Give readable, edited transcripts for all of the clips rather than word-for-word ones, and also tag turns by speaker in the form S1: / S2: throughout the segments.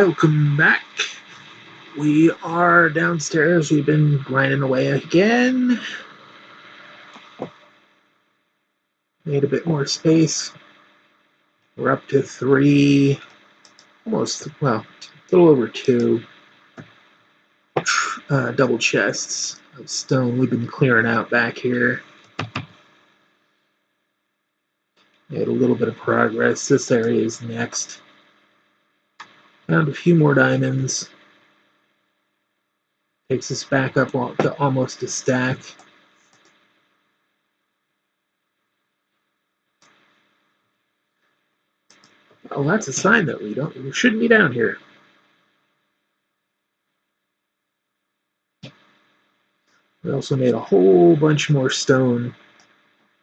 S1: Welcome back. We are downstairs. We've been grinding away again. Made a bit more space. We're up to 3, almost, well, a little over 2 double chests of stone we've been clearing out back here. Made a little bit of progress. This area is next. Found a few more diamonds. Takes us back up to almost a stack. Oh, that's a sign that we shouldn't be down here. We also made a whole bunch more stone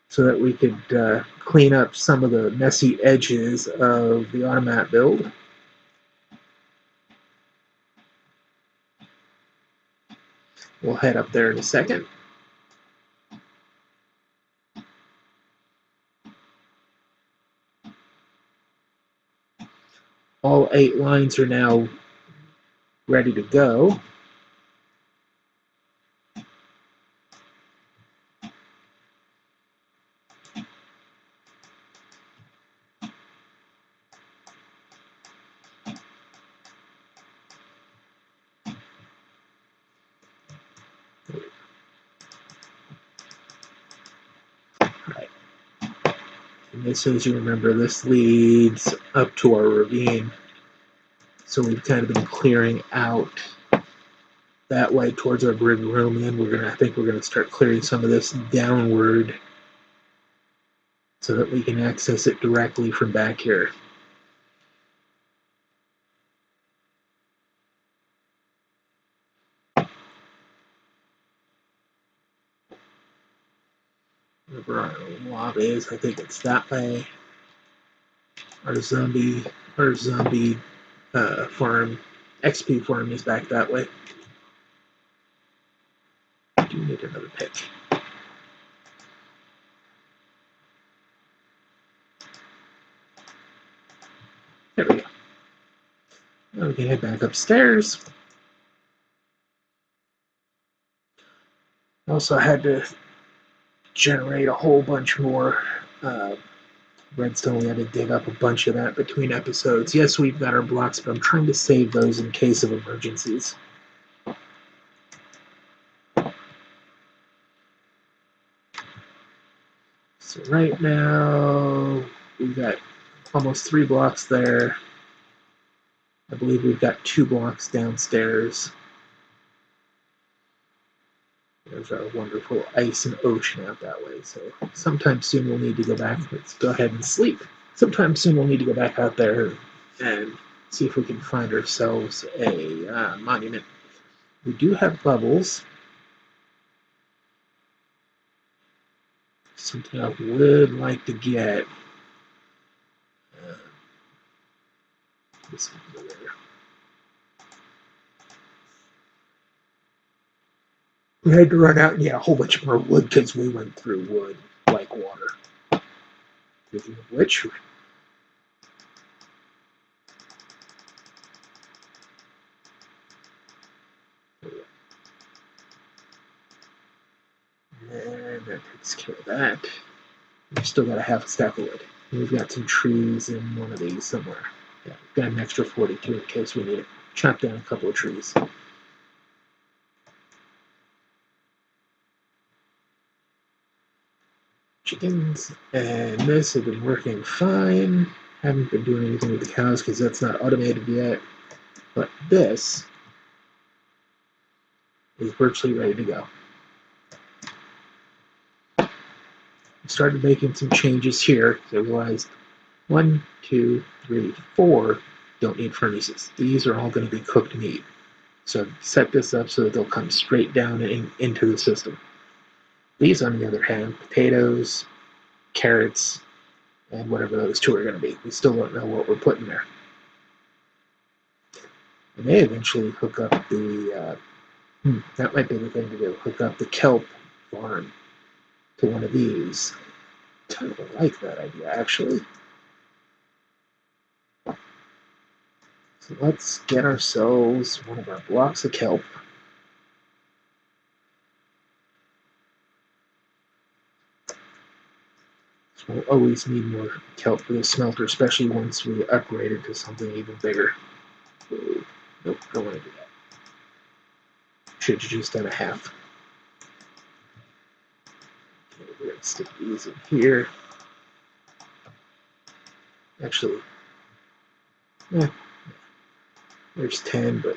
S1: so that we could clean up some of the messy edges of the Automat build. We'll head up there in a second. All 8 lines are now ready to go. Right. And this, as you remember, this leads up to our ravine. So we've kind of been clearing out that way towards our brig room, and then I think we're gonna start clearing some of this downward so that we can access it directly from back here. Wherever our lava is, I think it's that way. Our zombie farm, XP farm is back that way. I do need another pick. There we go. Now we can head back upstairs. Also had to generate a whole bunch more redstone. We had to dig up a bunch of that between episodes. Yes, we've got our blocks, but I'm trying to save those in case of emergencies. So right now, we've got almost 3 blocks there. I believe we've got 2 blocks downstairs. There's our wonderful ice and ocean out that way. So sometime soon we'll need to go back. Let's go ahead and sleep. Sometime soon we'll need to go back out there and see if we can find ourselves a monument. We do have bubbles. Something I would like to get. This one there. We had to run out and get a whole bunch more wood because we went through wood like water. Speaking of which, and that takes care of that. We've still got a half a stack of wood. And we've got some trees in one of these somewhere. Yeah, we've got an extra 42 in case we need to chop down a couple of trees. Chickens and this have been working fine. Haven't been doing anything with the cows because that's not automated yet. But this is virtually ready to go. I started making some changes here because I realized 1, 2, 3, 4 don't need furnaces. These are all going to be cooked meat. So I've set this up so that they'll come straight down into the system. These, on the other hand, potatoes, carrots, and whatever those 2 are going to be. We still don't know what we're putting there. I may eventually hook up the, that might be the thing to do, hook up the kelp farm to one of these. I kind of like that idea, actually. So let's get ourselves one of our blocks of kelp. So we'll always need more kelp for the smelter, especially once we upgrade it to something even bigger. Nope, don't want to do that. Should have just done a half. Okay, we're going to stick these in here. Actually, there's 10, but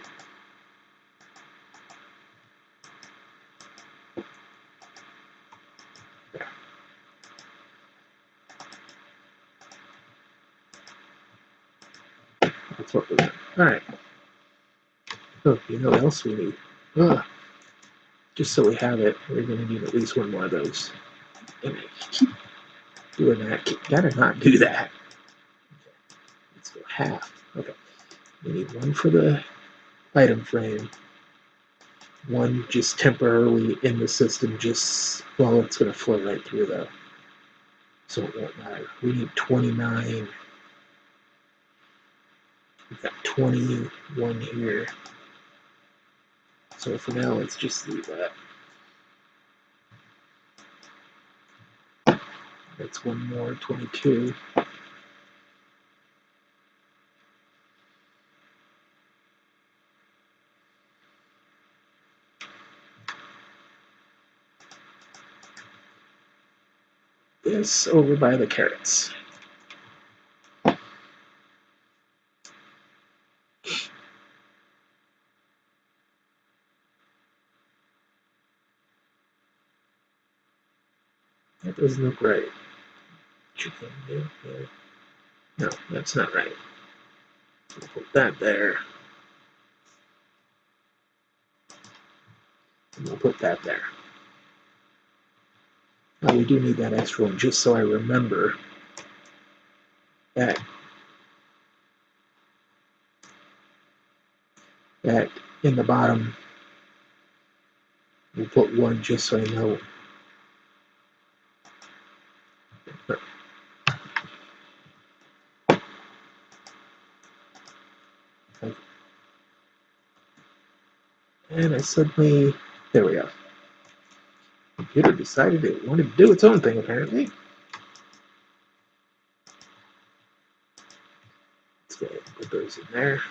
S1: that's what we're doing. Alright. Oh, you know what else we need? Just so we have it, we're going to need at least one more of those. And I keep doing that. Gotta not do that. Okay. Let's go half. Okay. We need one for the item frame. One just temporarily in the system, just, well, it's going to flow right through though. So it won't matter. We need 29. We've got 21 here. So for now, let's just leave that. That's one more, 22. This over by the carrots. That doesn't look right. Chicken, no, that's not right. We'll put that there. And we'll put that there. Now we do need that extra one just so I remember that in the bottom we'll put one just so I know. And I suddenly, there we go. Computer decided it wanted to do its own thing apparently. Let's go ahead and put those in there.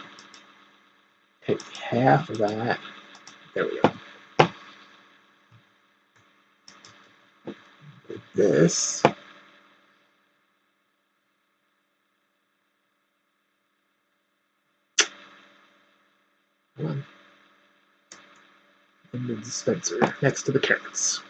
S1: Take half of that. There we go. Put this. One. In the dispenser next to the carrots.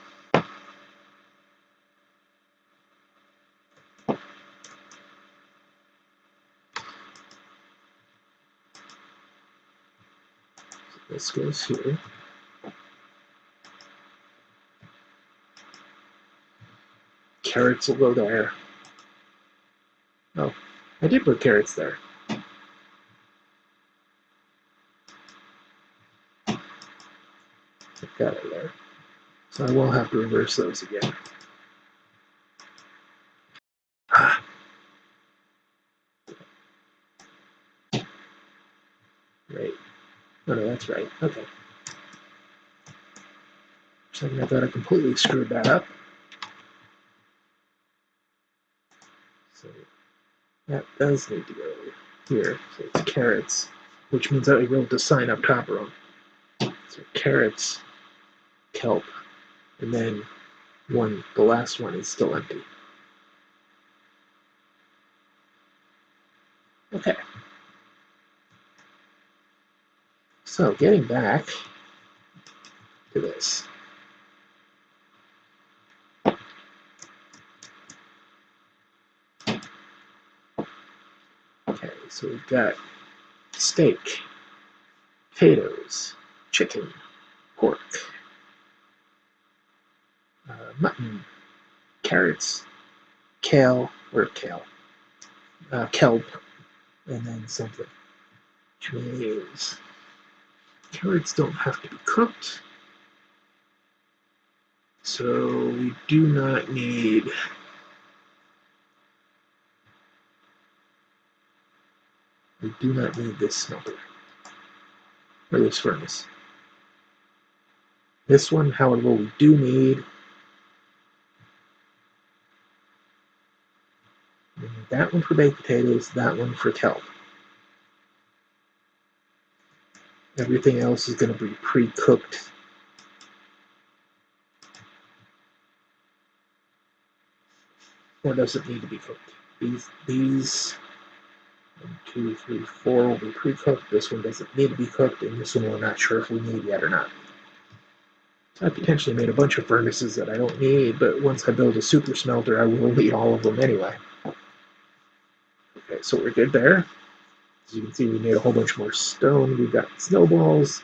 S1: So this goes here. Carrots will go there. Oh, I did put carrots there. Got it there. So I will have to reverse those again. Right. Oh, no, that's right. Okay. For a second, I thought I completely screwed that up. So that does need to go here. So it's carrots, which means that we wrote the sign up top wrong. So carrots, kelp, and then the last one is still empty. Okay. So getting back to this. Okay, so we've got steak, potatoes, chicken, pork, mutton, carrots, kelp, and then something. Which means carrots don't have to be cooked. So we do not need We do not need this smelter, or this furnace. This one, however, we do need. We need that one for baked potatoes, that one for kelp. Everything else is going to be pre-cooked. Or does it need to be cooked? These 1, 2, 3, 4 will be pre-cooked. This one doesn't need to be cooked, and this one we're not sure if we need yet or not. So I potentially made a bunch of furnaces that I don't need, but once I build a super smelter, I will need all of them anyway. Okay, so we're good there. As you can see, we made a whole bunch more stone. We've got snowballs.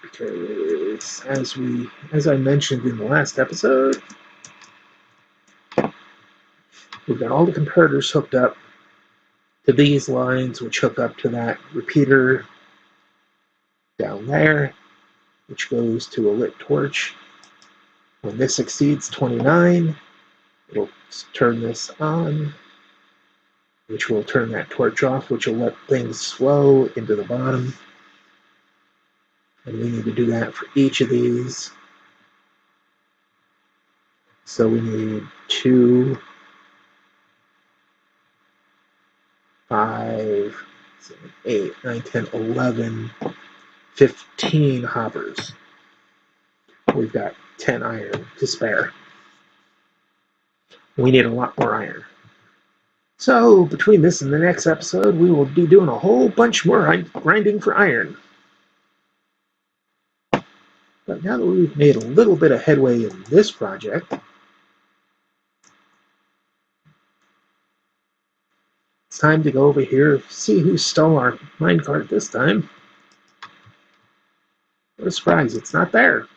S1: Because as I mentioned in the last episode, we've got all the comparators hooked up to these lines, which hook up to that repeater down there, which goes to a lit torch. When this exceeds 29, it'll turn this on, which will turn that torch off, which will let things flow into the bottom. And we need to do that for each of these. So we need 2, 5, 7, 8, 9, 10, 11, 15 hoppers. We've got 10 iron to spare. We need a lot more iron. So between this and the next episode, we will be doing a whole bunch more grinding for iron. But now that we've made a little bit of headway in this project, it's time to go over here, see who stole our minecart this time. What a surprise, it's not there.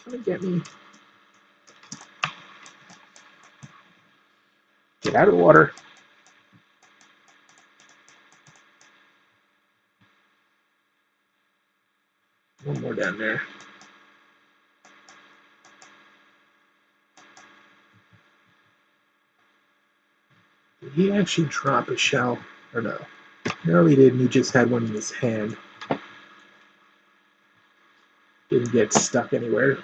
S1: Come and get me. Get out of the water. One more down there. Did he actually drop a shell? Or no? No, he didn't. He just had one in his hand. Didn't get stuck anywhere.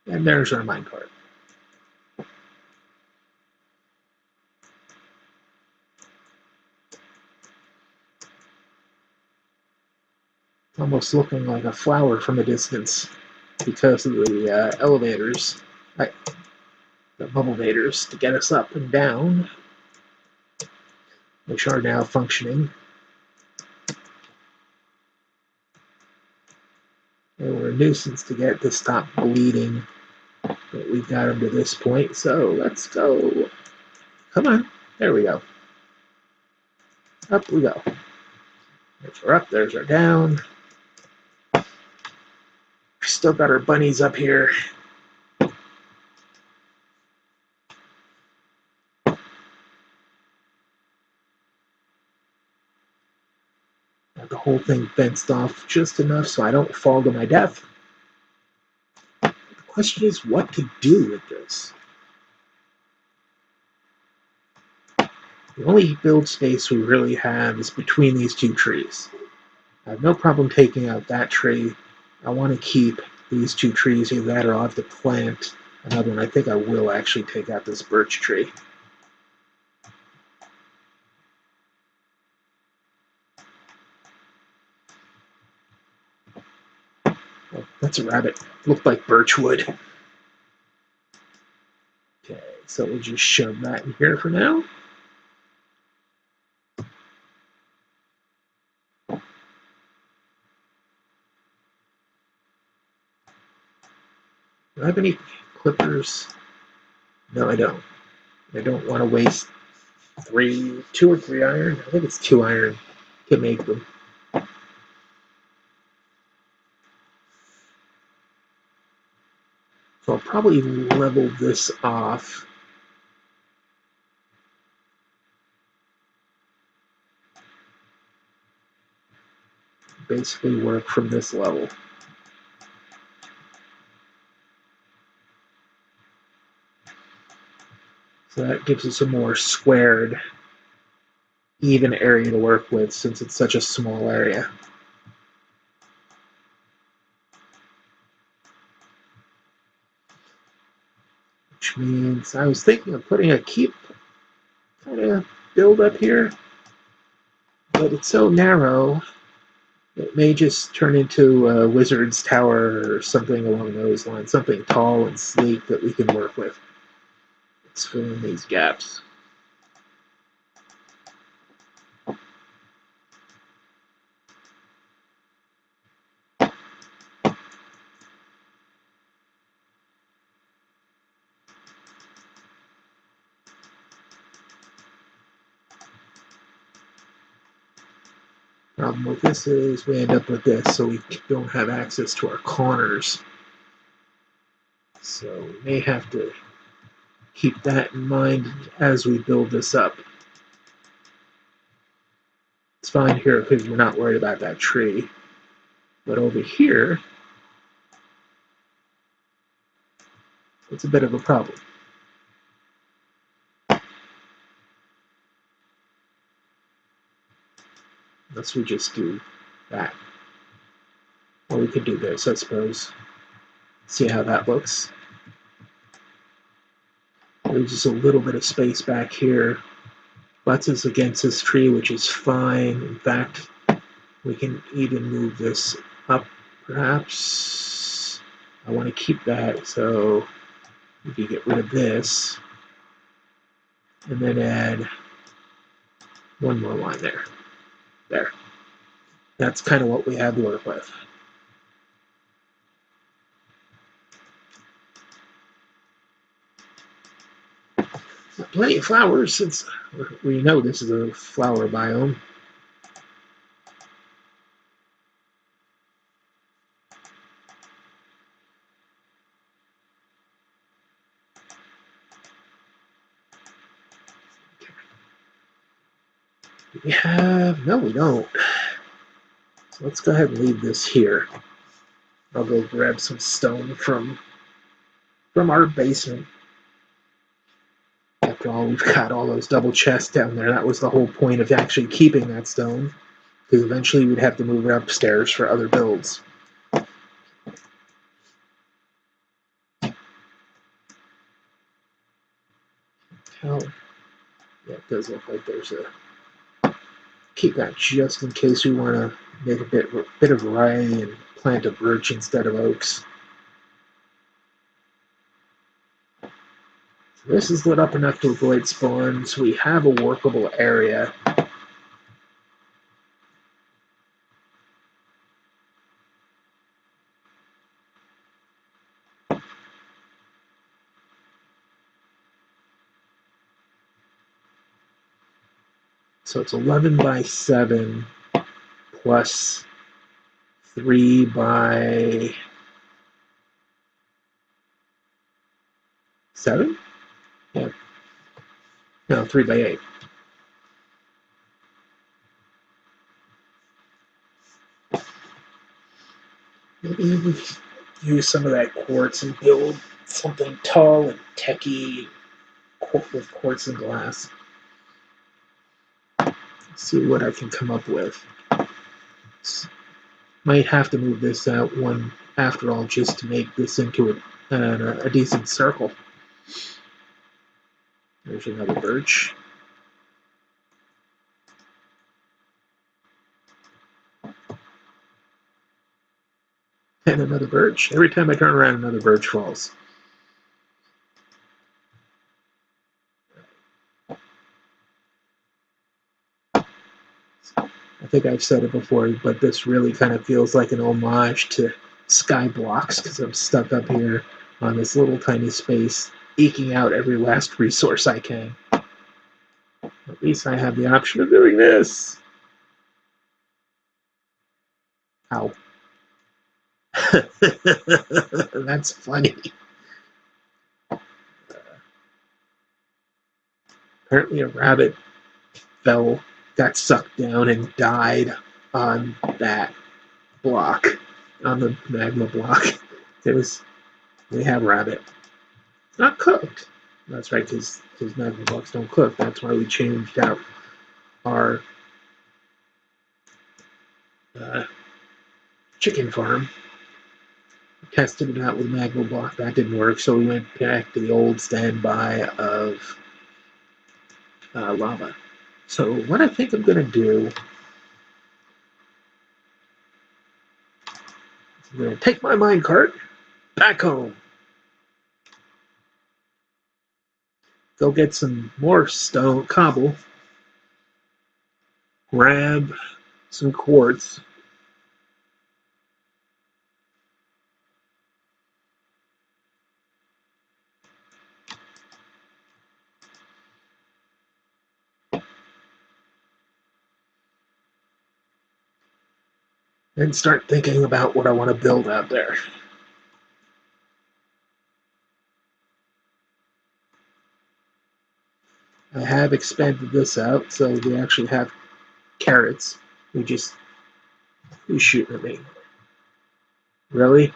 S1: And there's our minecart. Almost looking like a flower from a distance because of the elevators, the bubble vators to get us up and down, which are now functioning. They were a nuisance to get to stop bleeding, but we've got them to this point, so let's go. Come on, there we go. Up we go. There's our up, there's our down. Still got our bunnies up here. Got the whole thing fenced off just enough so I don't fall to my death. The question is what to do with this. The only build space we really have is between these two trees. I have no problem taking out that tree. I want to keep these two trees, either that or I'll have to plant another one. I think I will actually take out this birch tree. Oh, that's a rabbit. Looked like birch wood. Okay, so we'll just shove that in here for now. Do I have any clippers? No, I don't. I don't want to waste 2 or 3 iron. I think it's 2 iron to make them. So I'll probably level this off. Basically work from this level. So that gives us a more squared, even area to work with since it's such a small area. Which means I was thinking of putting a keep kind of build up here, but it's so narrow it may just turn into a wizard's tower or something along those lines, something tall and sleek that we can work with. Let's fill in these gaps. Problem with this is we end up with this, so we don't have access to our corners. So we may have to keep that in mind as we build this up. It's fine here because we're not worried about that tree. But over here, it's a bit of a problem. Unless we just do that. Or we could do this, I suppose. See how that looks. There's just a little bit of space back here. Butts us against this tree, which is fine. In fact, we can even move this up, perhaps. I want to keep that, so we can get rid of this. And then add one more line there. There. That's kind of what we have to work with. Plenty of flowers, since we know this is a flower biome. We have... No, we don't. So let's go ahead and leave this here. I'll go grab some stone from our basement. After all, we've got all those double chests down there. That was the whole point of actually keeping that stone, because eventually we'd have to move it upstairs for other builds. Oh, yeah, it does look like there's a... Keep that just in case we want to make a bit of variety and plant a birch instead of oaks. This is lit up enough to avoid spawns. We have a workable area. So it's 11 by 7 plus 3 by 7? Yeah. No, 3 by 8. Maybe we use some of that quartz and build something tall and techy with quartz and glass. See what I can come up with. Might have to move this out one after all just to make this into a decent circle. There's another birch. And another birch. Every time I turn around, another birch falls. I think I've said it before, but this really kind of feels like an homage to Skyblocks because I'm stuck up here on this little tiny space, eking out every last resource I can. At least I have the option of doing this. Ow. That's funny. Apparently a rabbit got sucked down and died on that block, on the magma block. We have rabbit. Not cooked. That's right, because magma blocks don't cook. That's why we changed out our chicken farm. Tested it out with magma block. That didn't work, so we went back to the old standby of lava. So what I think I'm going to do, I'm going to take my minecart back home. Go get some more stone cobble. Grab some quartz. And start thinking about what I want to build out there. I have expanded this out, so we actually have carrots. Who's shooting at me? Really?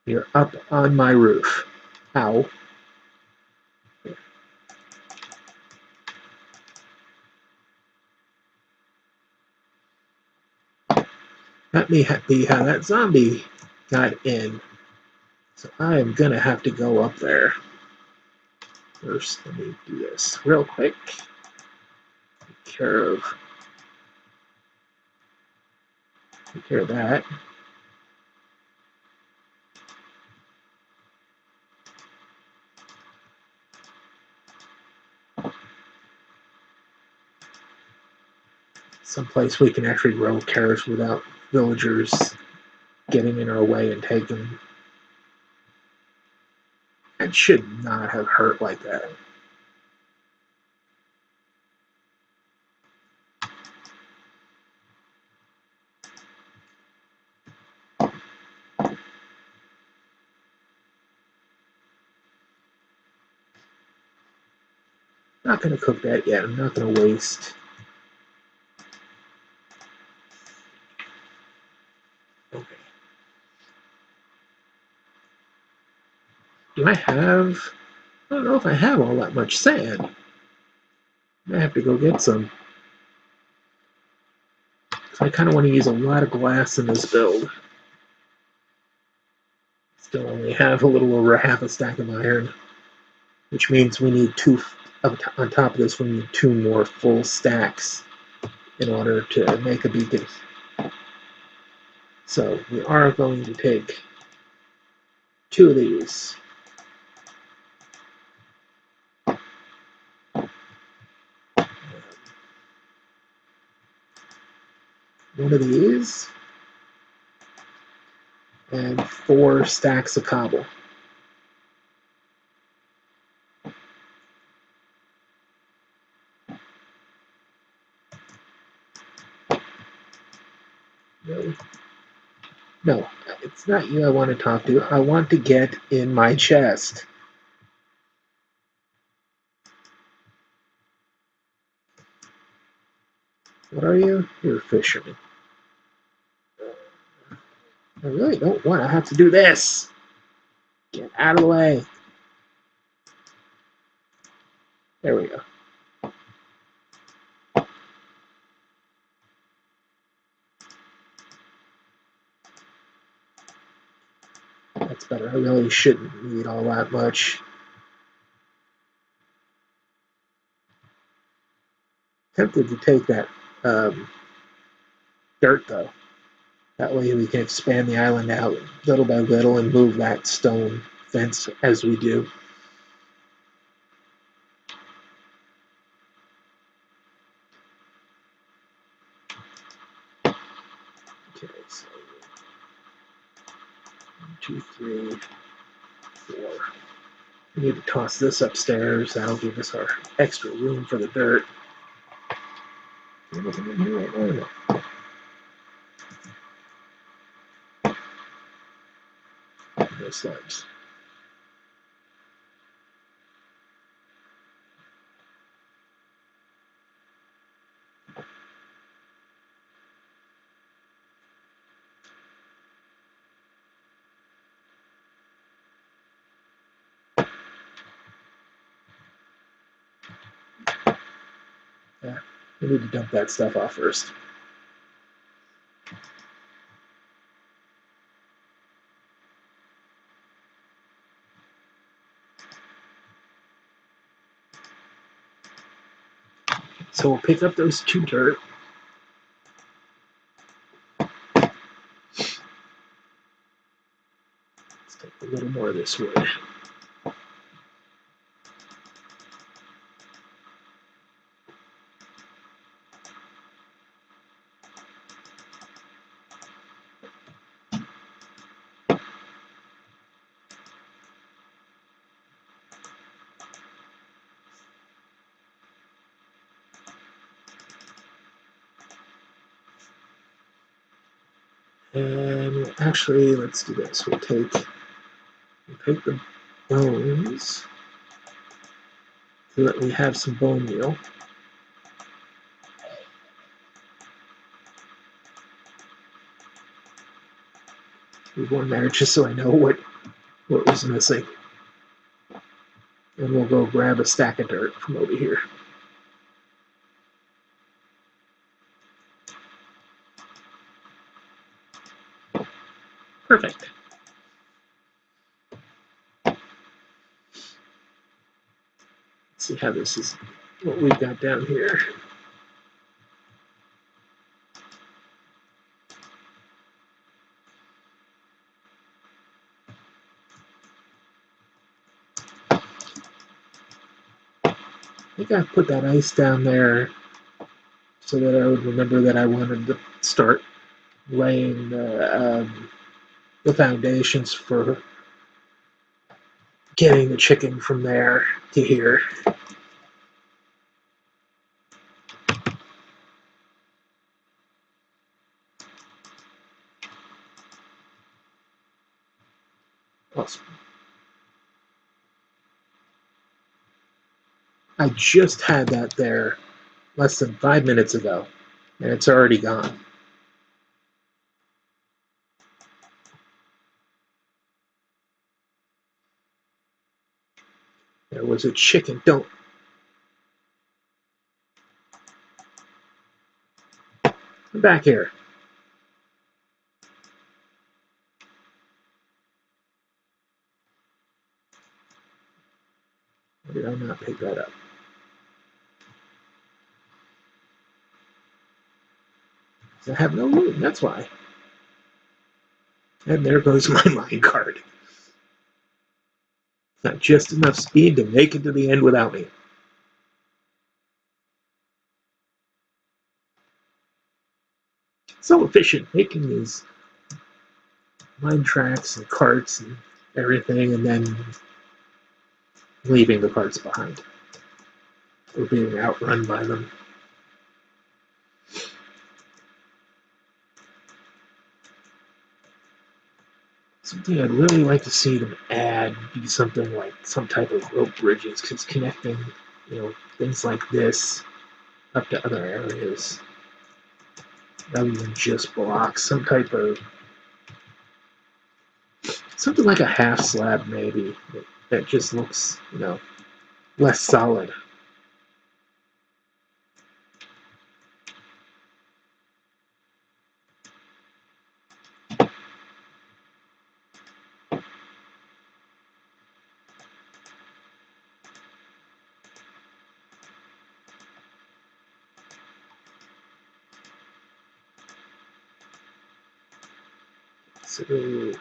S1: You're up on my roof. Ow. Let me be how that zombie got in. So I am going to have to go up there. First, let me do this real quick. Take care of that. Someplace we can actually grow carrots without villagers getting in our way and taking them. That should not have hurt like that. Not going to cook that yet. I'm not going to waste. Okay. I don't know if I have all that much sand. I have to go get some. So I kind of want to use a lot of glass in this build. Still only have a little over half a stack of iron, which means we need on top of this, we need 2 more full stacks in order to make a beacon. So we are going to take 2 of these. One of these, and 4 stacks of cobble. No, it's not you I want to talk to. I want to get in my chest. What are you? You're a fisherman. I really don't want to have to do this. Get out of the way. There we go. That's better. I really shouldn't need all that much. Tempted to take that dirt, though. That way we can expand the island out little by little and move that stone fence as we do. Okay, so We need to toss this upstairs. That'll give us our extra room for the dirt. Nothing in here right now. No sludge. Yeah, we need to dump that stuff off first. So we'll pick up those 2 dirt. Let's take a little more of this wood. And actually, let's do this. We'll take the bones so that we have some bone meal. Leave one there just so I know what was missing. And we'll go grab a stack of dirt from over here. Perfect. Let's see how this is, what we've got down here. I think I put that ice down there so that I would remember that I wanted to start laying the foundations for getting the chicken from there to here. Awesome. I just had that there less than 5 minutes ago, and it's already gone. There was a chicken. Don't. Come back here. Why did I not pick that up? I have no room, that's why. And there goes my mine cart. Not just enough speed to make it to the end without me. So efficient, making these mine tracks and carts and everything, and then leaving the carts behind. Or being outrun by them. Something I'd really like to see them add be something like some type of rope bridges, because connecting, things like this up to other areas, rather than just blocks. Some type of something like a half slab, maybe that just looks, less solid. So,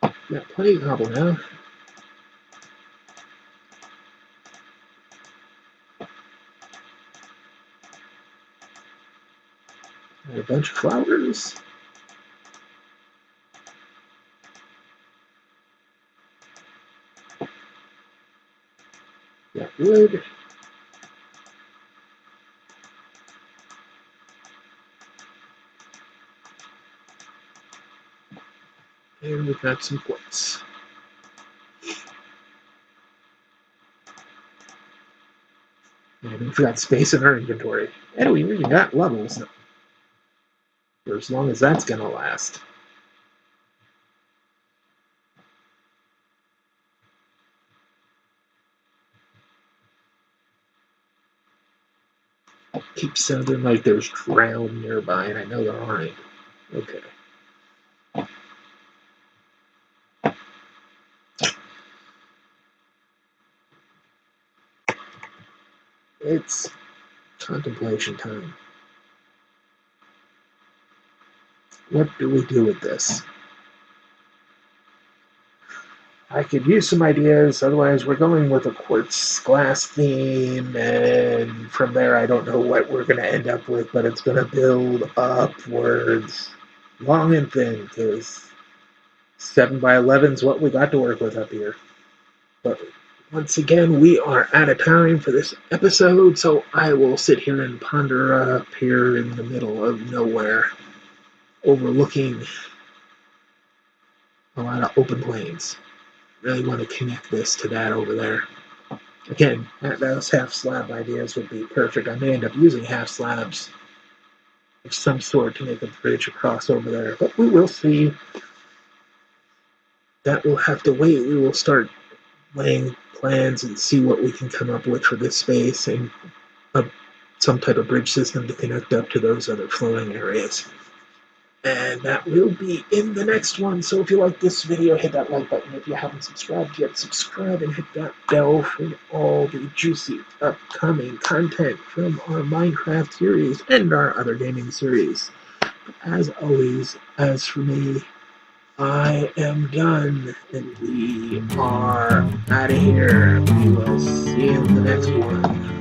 S1: got plenty of cobble now. Got a bunch of flowers. got wood. And we've got some quartz. And we've got space in our inventory. And we even got levels for as long as that's going to last. Keeps sounding like there's drown nearby, and I know there aren't. Okay. It's contemplation time. What do we do with this? I could use some ideas, otherwise we're going with a quartz glass theme, and from there I don't know what we're going to end up with, but it's going to build upwards, long and thin, because 7 by 11 is what we got to work with up here. But once again, we are out of time for this episode, so I will sit here and ponder up here in the middle of nowhere, overlooking a lot of open plains. Really want to connect this to that over there. Again, those half slab ideas would be perfect. I may end up using half slabs of some sort to make a bridge across over there, but we will see. That will have to wait. We will start laying plans and see what we can come up with for this space and some type of bridge system to connect up to those other flowing areas. And that will be in the next one. So if you like this video, hit that like button. If you haven't subscribed yet, subscribe and hit that bell for all the juicy upcoming content from our Minecraft series and our other gaming series. As always, as for me, I am done, and we are out of here. We will see you in the next one.